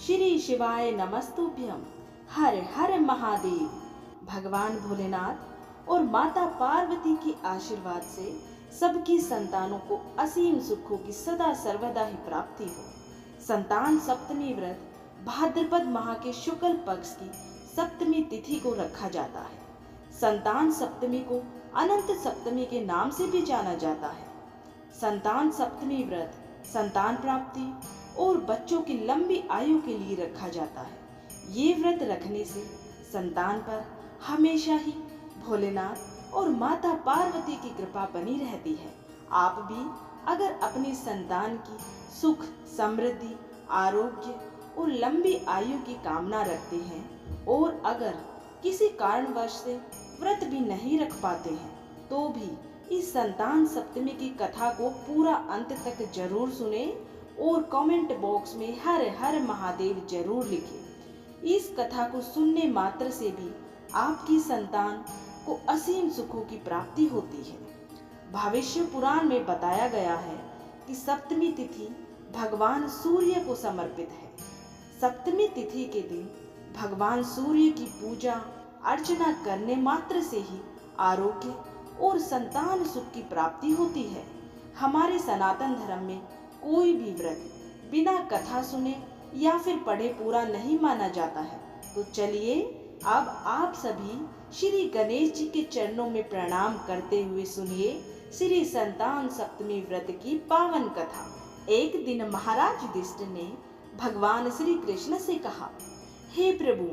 श्री शिवाय नमस्तुभ्यम। हर हर महादेव। भगवान भोलेनाथ और माता पार्वती के आशीर्वाद से सबकी संतानों को असीम सुखों की सदा सर्वदा ही प्राप्ति हो। संतान सप्तमी व्रत भाद्रपद माह के शुक्ल पक्ष की सप्तमी तिथि को रखा जाता है। संतान सप्तमी को अनंत सप्तमी के नाम से भी जाना जाता है। संतान सप्तमी व्रत संतान प्राप्ति और बच्चों की लंबी आयु के लिए रखा जाता है। ये व्रत रखने से संतान पर हमेशा ही भोलेनाथ और माता पार्वती की कृपा बनी रहती है। आप भी अगर अपनी संतान की सुख, समृद्धि, आरोग्य और लंबी आयु की कामना रखते हैं और अगर किसी कारणवश से व्रत भी नहीं रख पाते हैं तो भी इस संतान सप्तमी की कथा को पूरा अंत तक जरूर सुने और कमेंट बॉक्स में हर हर महादेव जरूर लिखें। इस कथा को सुनने मात्र से भी आपकी संतान को असीम सुखों की प्राप्ति होती है। भविष्य पुराण में बताया गया है कि सप्तमी तिथि भगवान सूर्य को समर्पित है। सप्तमी तिथि के दिन भगवान सूर्य की पूजा अर्चना करने मात्र से ही आरोग्य और संतान सुख की प्राप्ति होती है। हमारे सनातन धर्म में कोई भी व्रत बिना कथा सुने या फिर पढ़े पूरा नहीं माना जाता है। तो चलिए अब आप सभी श्री गणेश जी के चरणों में प्रणाम करते हुए सुनिए श्री संतान सप्तमी व्रत की पावन कथा। एक दिन महाराज युधिष्ठिर ने भगवान श्री कृष्ण से कहा, हे प्रभु,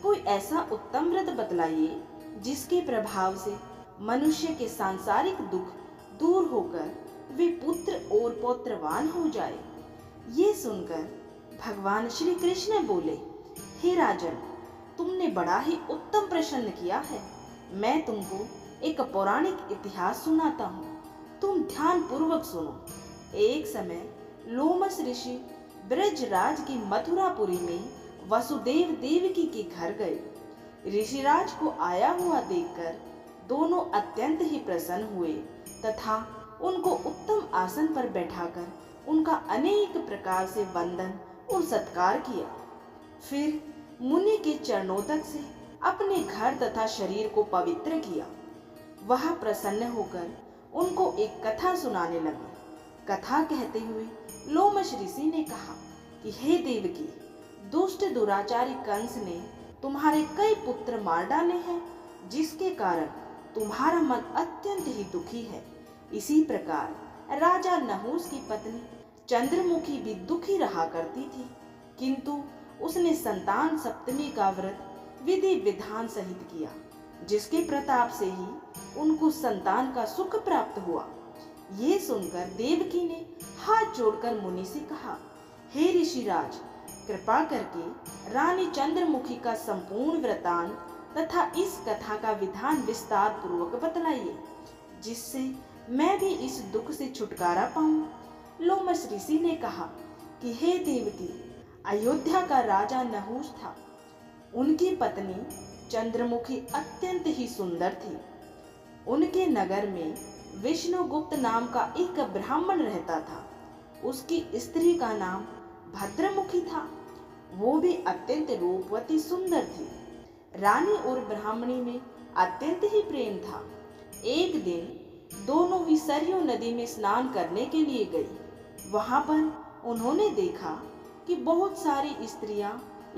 कोई ऐसा उत्तम व्रत बतलाइए जिसके प्रभाव से मनुष्य के सांसारिक दुख दूर होकर वे पुत्र और पौत्रवान हो जाए। ये सुनकर भगवान श्री कृष्ण बोले, हे राजन, तुमने बड़ा ही उत्तम प्रश्न किया है। मैं तुमको एक पौराणिक इतिहास सुनाता हूँ, तुम ध्यान पूर्वक सुनो। एक समय लोमस ऋषि ब्रजराज की मथुरापुरी में वसुदेव देवकी के घर गए। ऋषिराज को आया हुआ देखकर दोनों अत्यंत ही प्रसन्न हुए तथा उनको उत्तम आसन पर बैठाकर उनका अनेक प्रकार से वंदन और सत्कार किया। फिर मुनि के चरणोदक से अपने घर तथा शरीर को पवित्र किया। वह प्रसन्न होकर उनको एक कथा सुनाने लगे। कथा कहते हुए लोमश ऋषि ने कहा कि हे देवकी, दुष्ट दुराचारी कंस ने तुम्हारे कई पुत्र मार डाले हैं, जिसके कारण तुम्हारा मन अत्यंत ही दुखी है। इसी प्रकार राजा नहुस की पत्नी चंद्रमुखी भी दुखी रहा करती थी, किंतु उसने संतान सप्तमी का व्रत विधि विधान सहित किया, जिसके प्रताप से ही उनको संतान का सुख प्राप्त हुआ। ये सुनकर देवकी ने हाथ जोड़कर मुनि से कहा, हे ऋषिराज, कृपा करके रानी चंद्रमुखी का संपूर्ण वृतांत तथा इस कथा का विधान विस्तार पूर्वक बतलाइए, जिससे मैं भी इस दुख से छुटकारा पाऊं। लोमस ऋषि ने कहा कि हे देवकी, अयोध्या का राजा नहुस था। उनकी पत्नी चंद्रमुखी अत्यंत ही सुंदर थी। उनके नगर में विष्णुगुप्त नाम का एक ब्राह्मण रहता था। उसकी स्त्री का नाम भद्रमुखी था। वो भी अत्यंत रूपवती सुंदर थी। रानी और ब्राह्मणी में अत्यंत ही प्रेम था। एक दिन दोनों ही सरयू नदी में स्नान करने के लिए गई। वहां पर उन्होंने देखा कि बहुत सारी स्त्रियां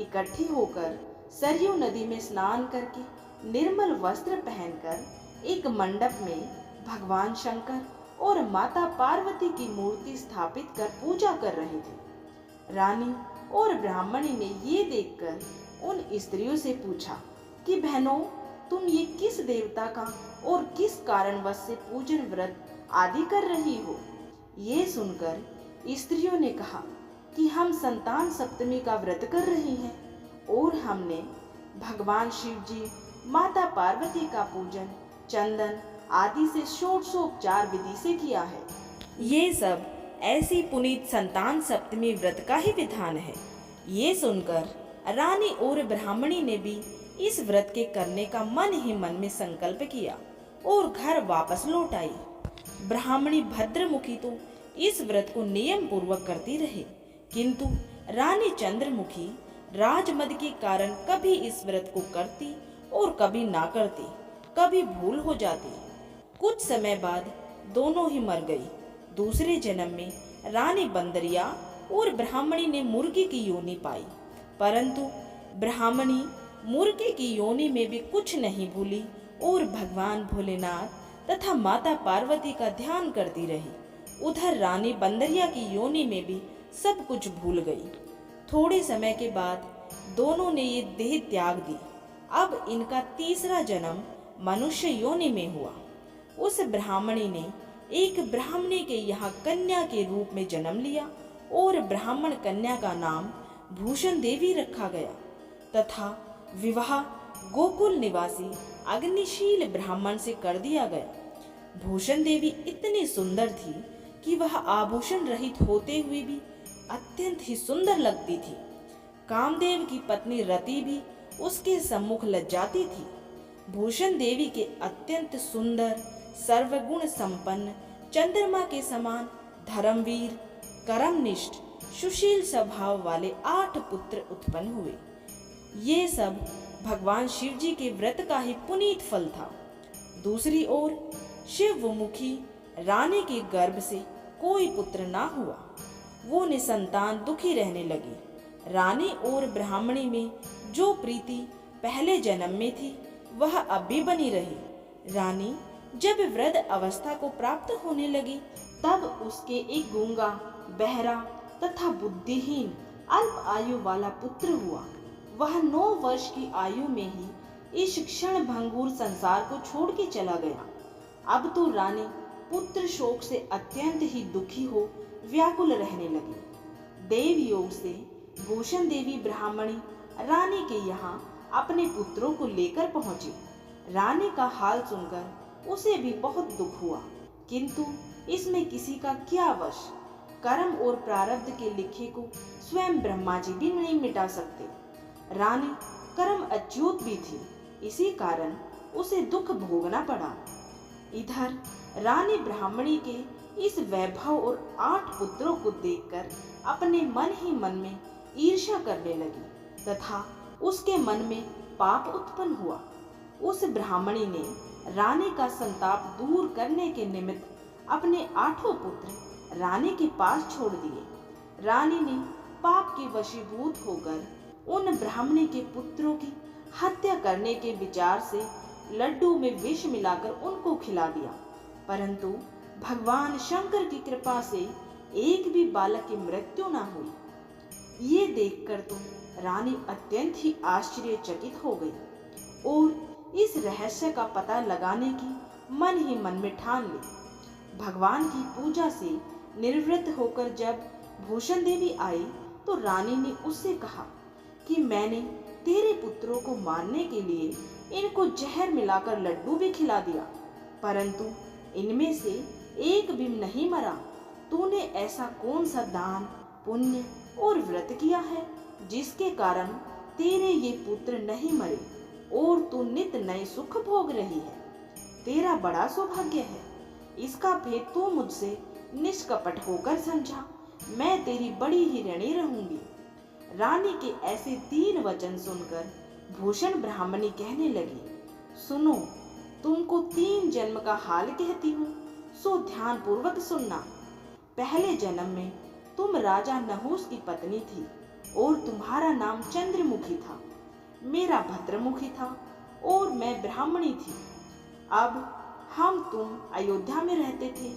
इकट्ठी होकर सरयू नदी में स्नान करके निर्मल वस्त्र पहनकर एक मंडप में भगवान शंकर और माता पार्वती की मूर्ति स्थापित कर पूजा कर रहे थे। रानी और ब्राह्मणी ने ये देखकर उन स्त्रियों से पूछा कि बहनों, तुम ये किस देवता का और किस कारणवश से पूजन व्रत आदि कर रही हो? ये सुनकर स्त्रियों ने कहा कि हम संतान सप्तमी का व्रत कर रही हैं और हमने भगवान शिव जी, माता पार्वती का पूजन चंदन आदि से षोडशोपचार विधि से किया है। ये सब ऐसी पुनीत संतान सप्तमी व्रत का ही विधान है। ये सुनकर रानी और ब्राह्मणी ने भी इस व्रत के करने का मन ही मन में संकल्प किया और घर वापस लौट आई। ब्राह्मणी भद्रमुखी तो इस व्रत को नियम पूर्वक करती रही, किंतु रानी चंद्रमुखी राजमद के कारण कभी इस व्रत को करती और कभी ना करती, कभी भूल हो जाती। कुछ समय बाद दोनों ही मर गई। दूसरे जन्म में रानी बंदरिया और ब्राह्मणी ने मुर्गी की योनि पाई, परंतु ब्राह्मणी मुर्गी की योनि में भी कुछ नहीं भूली और भगवान भोलेनाथ तथा माता पार्वती का ध्यान करती रही। उधर रानी बंदरिया की योनि में भी सब कुछ भूल गई। थोड़े समय के बाद दोनों ने ये देह त्याग दी। अब इनका तीसरा जन्म मनुष्य योनि में हुआ। उस ब्राह्मणी ने एक ब्राह्मणी के यहाँ कन्या के रूप में जन्म लिया और ब्राह्मण कन्या का नाम भूषण देवी रखा गया तथा विवाह गोकुल निवासी अग्निशील ब्राह्मण से कर दिया गया। भूषण देवी इतनी सुंदर थी कि वह आभूषण रहित होते हुए भी अत्यंत ही सुंदर लगती थी। कामदेव की पत्नी रति भी उसके सम्मुख लज्जाती थी। भूषण देवी के अत्यंत सुंदर, सर्वगुण संपन्न, चंद्रमा के समान धर्मवीर, कर्मनिष्ठ, सुशील स्वभाव वाले 8 पुत्र उत्पन्न हुए। ये सब भगवान शिव जी के व्रत का ही पुनीत फल था। दूसरी ओर शिवमुखी रानी के गर्भ से कोई पुत्र ना हुआ। वो निसंतान दुखी रहने लगी। रानी और ब्राह्मणी में जो प्रीति पहले जन्म में थी वह अब भी बनी रही। रानी जब वृद्ध अवस्था को प्राप्त होने लगी तब उसके एक गूंगा, बहरा तथा बुद्धिहीन अल्प आयु वाला पुत्र हुआ। वह 9 वर्ष की आयु में ही इस क्षण भंगुर संसार को छोड़ के चला गया। अब तो रानी पुत्र शोक से अत्यंत ही दुखी हो व्याकुल रहने लगी। देव योग से भूषण देवी ब्राह्मणी रानी के यहाँ अपने पुत्रों को लेकर पहुंची। रानी का हाल सुनकर उसे भी बहुत दुख हुआ, किंतु इसमें किसी का क्या वश। कर्म और प्रारब्ध के लिखे को स्वयं ब्रह्मा जी भी नहीं मिटा सकते। रानी कर्म अच्युत भी थी, इसी कारण उसे दुख भोगना पड़ा। इधर रानी ब्राह्मणी के इस वैभव और 8 पुत्रों को देखकर अपने मन ही मन में ईर्ष्या करने लगी तथा उसके मन में पाप उत्पन्न हुआ। उस ब्राह्मणी ने रानी का संताप दूर करने के निमित्त अपने 8 पुत्र रानी के पास छोड़ दिए। रानी ने पाप के वशीभूत होकर उन ब्राह्मणी के पुत्रों की हत्या करने के विचार से लड्डू में विष मिलाकर उनको खिला दिया, परंतु भगवान शंकर की कृपा से एक भी बालक की मृत्यु न हुई। ये देखकर तो रानी अत्यंत ही आश्चर्यचकित हो गई और इस रहस्य का पता लगाने की मन ही मन में ठान ली। भगवान की पूजा से निवृत्त होकर जब भूषण देवी आई तो रानी ने उससे कहा कि मैंने तेरे पुत्रों को मारने के लिए इनको जहर मिलाकर लड्डू भी खिला दिया, परंतु इनमें से एक भी नहीं मरा। तूने ऐसा कौन सा दान, पुण्य और व्रत किया है जिसके कारण तेरे ये पुत्र नहीं मरे और तू नित नए सुख भोग रही है? तेरा बड़ा सौभाग्य है। इसका भेद तू मुझसे निष्कपट होकर समझा, मैं तेरी बड़ी ही ऋणी रहूंगी। रानी के ऐसे 3 वचन सुनकर भूषण ब्राह्मणी कहने लगी, सुनो, तुमको 3 जन्म का हाल कहती हूँ, सो ध्यान पूर्वक सुनना। पहले जन्म में तुम राजा नहुस की पत्नी थी और तुम्हारा नाम चंद्रमुखी था। मेरा भद्रमुखी था और मैं ब्राह्मणी थी। अब तुम अयोध्या में रहते थे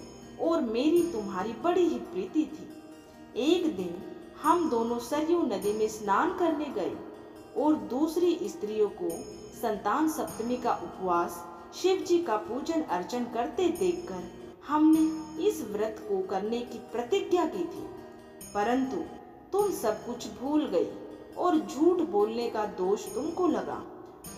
और मेरी तुम्हारी बड़ी ही प्रीति थी। एक दिन हम दोनों सरयू नदी में स्नान करने गए और दूसरी स्त्रियों को संतान सप्तमी का उपवास, शिव जी का पूजन अर्चन करते देखकर हमने इस व्रत को करने की प्रतिज्ञा की थी, परंतु तुम सब कुछ भूल गई और झूठ बोलने का दोष तुमको लगा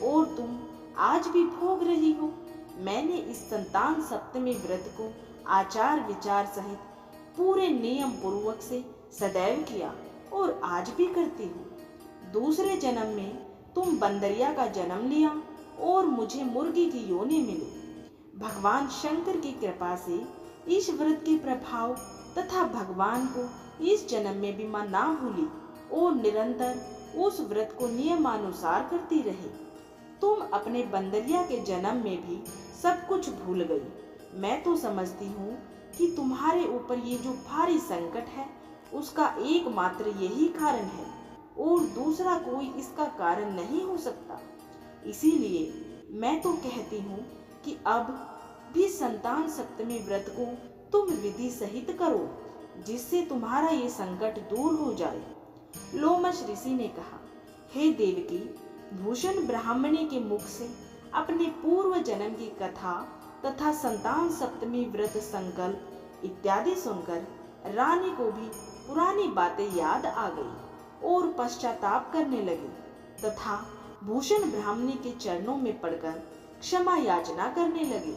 और तुम आज भी भोग रही हो। मैंने इस संतान सप्तमी व्रत को आचार विचार सहित पूरे नियम पूर्वक से सदैव किया और आज भी करती हूँ। दूसरे जन्म में तुम बंदरिया का जन्म लिया और मुझे मुर्गी की योनि मिली। भगवान शंकर की कृपा से इस व्रत के प्रभाव तथा भगवान को इस जन्म में भी मैं ना भूली और निरंतर उस व्रत को नियमानुसार करती रही। तुम अपने बंदरिया के जन्म में भी सब कुछ भूल गई। मैं तो समझती हूँ कि तुम्हारे ऊपर ये जो भारी संकट है उसका एकमात्र यही कारण है और दूसरा कोई इसका कारण नहीं हो सकता। इसीलिए मैं तो कहती हूँ कि अब भी संतान सप्तमी व्रत को तुम विधि सहित करो, जिससे तुम्हारा ये संकट दूर हो जाए। लोमश ऋषि ने कहा, हे देवकी, भूषण ब्राह्मणी के मुख से अपने पूर्व जन्म की कथा तथा संतान सप्तमी व्रत संकल्प इत्यादि सुनकर रानी को भी पुरानी बातें याद आ गई और पश्चाताप करने लगी तथा भूषण ब्राह्मणी के चरणों में पड़कर क्षमा याचना करने लगी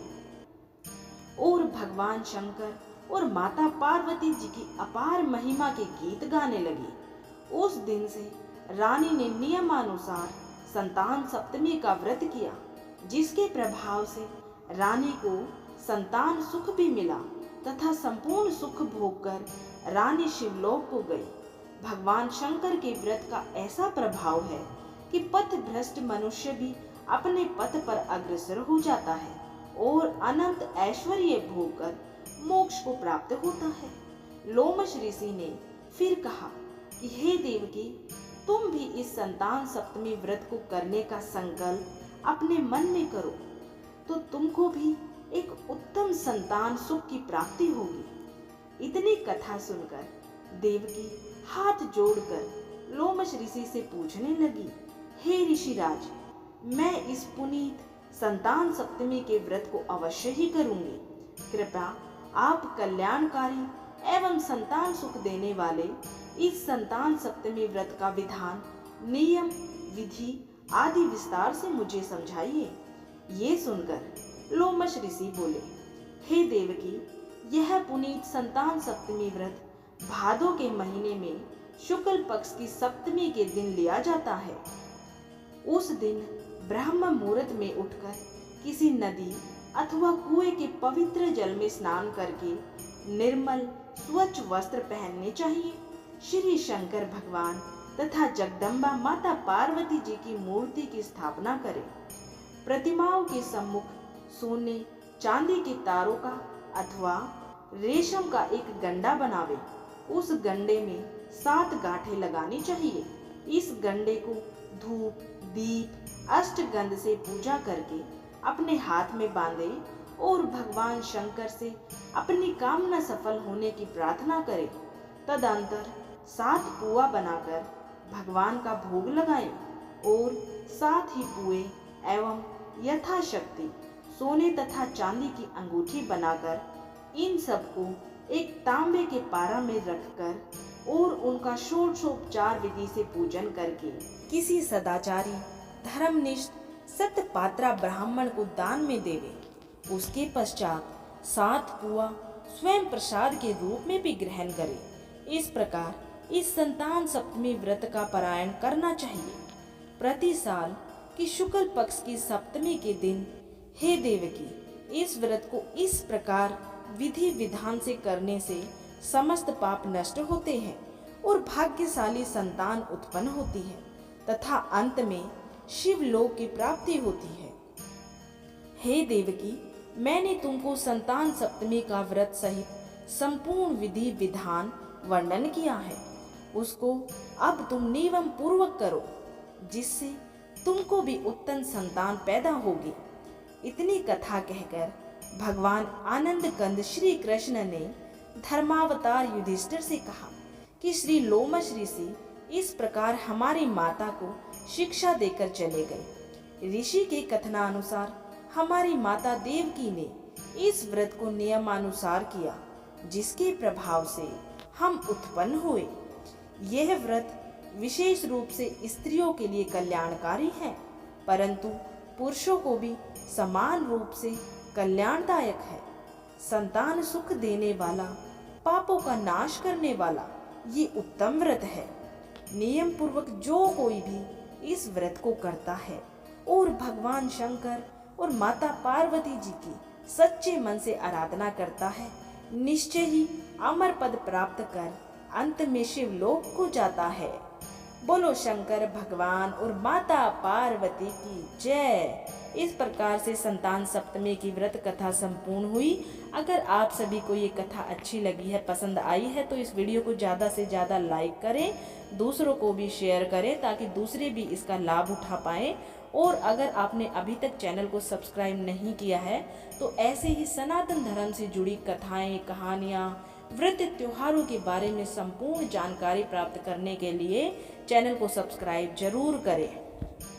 और भगवान शंकर और माता पार्वती जी की अपार महिमा के गीत गाने लगी। उस दिन से रानी ने नियमानुसार संतान सप्तमी का व्रत किया, जिसके प्रभाव से रानी को संतान सुख भी मिला तथा संपूर्ण सुख भोगकर रानी शिवलोक को गई। भगवान शंकर के व्रत का ऐसा प्रभाव है कि पथ भ्रष्ट मनुष्य भी अपने पथ पर अग्रसर हो जाता है और अनंत ऐश्वर्य भोगकर मोक्ष को प्राप्त होता है। लोमश ऋषि ने फिर कहा कि हे देवकी, तुम भी इस संतान सप्तमी व्रत को करने का संकल्प अपने मन में करो, तो तुमको भी एक उत्तम संतान सुख की प्राप्ति होगी। इतनी कथा सुनकर देवकी हाथ जोड़कर लोमश ऋषि से पूछने लगी, हे ऋषिराज, मैं इस पुनीत संतान सप्तमी के व्रत को अवश्य ही करूंगी। कृपया आप कल्याणकारी एवं संतान सुख देने वाले इस संतान सप्तमी व्रत का विधान, नियम, विधि आदि विस्तार से मुझे समझाइए। ये सुनकर लोमश ऋषि बोले, हे देवकी, यह पुनीत संतान सप्तमी व्रत भादो के महीने में शुक्ल पक्ष की सप्तमी के दिन लिया जाता है। उस दिन ब्रह्म मुहूर्त में उठकर किसी नदी अथवा कुएं के पवित्र जल में स्नान करके निर्मल स्वच्छ वस्त्र पहनने चाहिए। श्री शंकर भगवान तथा जगदम्बा माता पार्वती जी की मूर्ति की स्थापना करें। प्रतिमाओं के सम्मुख सोने चांदी के तारों का अथवा रेशम का एक गंडा बनावे। उस गंडे में 7 गांठें लगानी चाहिए। इस गंडे को धूप, दीप, अष्टगंध से पूजा करके अपने हाथ में बांधे और भगवान शंकर से अपनी कामना सफल होने की प्रार्थना करें। तदंतर 7 पुआ बनाकर भगवान का भोग लगाएं और 7 ही पुए एवं यथाशक्ति सोने तथा चांदी की अंगूठी बनाकर इन सबको एक तांबे के पारा में रखकर और उनका षोडशोपचार विधि से पूजन करके किसी सदाचारी, धर्मनिष्ठ, सतपात्रा ब्राह्मण को दान में देवे। उसके पश्चात 7 पुआ स्वयं प्रसाद के रूप में भी ग्रहण करे। इस प्रकार इस संतान सप्तमी व्रत का पारायण करना चाहिए। प्रति साल की शुक्ल पक्ष की सप्तमी के दिन, हे देवकी, इस व्रत को इस प्रकार विधि विधान से करने से समस्त पाप नष्ट होते हैं और भाग्यशाली संतान उत्पन्न होती है तथा अंत में शिवलोक की प्राप्ति होती है। हे देवकी, मैंने तुमको संतान सप्तमी का व्रत सहित संपूर्ण विधि विधान वर्णन किया है। उसको अब तुम नियम पूर्वक करो, जिससे तुमको भी उत्तम संतान पैदा होगी। इतनी कथा कहकर भगवान आनंद कंद श्री कृष्ण ने धर्मावतार युधिष्ठिर से कहा कि श्री लोमश ऋषि इस प्रकार हमारी माता को शिक्षा देकर चले गए। ऋषि के कथनानुसार हमारी माता देवकी ने इस व्रत को नियमानुसार किया, जिसके प्रभाव से हम उत्पन्न हुए। यह व्रत विशेष रूप से स्त्रियों के लिए कल्याणकारी है, परंतु पुरुषों को भी समान रूप से कल्याणदायक है। संतान सुख देने वाला, पापों का नाश करने वाला ये उत्तम व्रत है। नियम पूर्वक जो कोई भी इस व्रत को करता है और भगवान शंकर और माता पार्वती जी की सच्चे मन से आराधना करता है, निश्चय ही अमर पद प्राप्त कर अंत में शिवलोक को जाता है। बोलो शंकर भगवान और माता पार्वती की जय। इस प्रकार से संतान सप्तमी की व्रत कथा संपूर्ण हुई। अगर आप सभी को ये कथा अच्छी लगी है, पसंद आई है, तो इस वीडियो को ज़्यादा से ज़्यादा लाइक करें, दूसरों को भी शेयर करें ताकि दूसरे भी इसका लाभ उठा पाएँ। और अगर आपने अभी तक चैनल को सब्सक्राइब नहीं किया है तो ऐसे ही सनातन धर्म से जुड़ी कथाएं, कहानियाँ, व्रत त्योहारों के बारे में संपूर्ण जानकारी प्राप्त करने के लिए चैनल को सब्सक्राइब जरूर करें।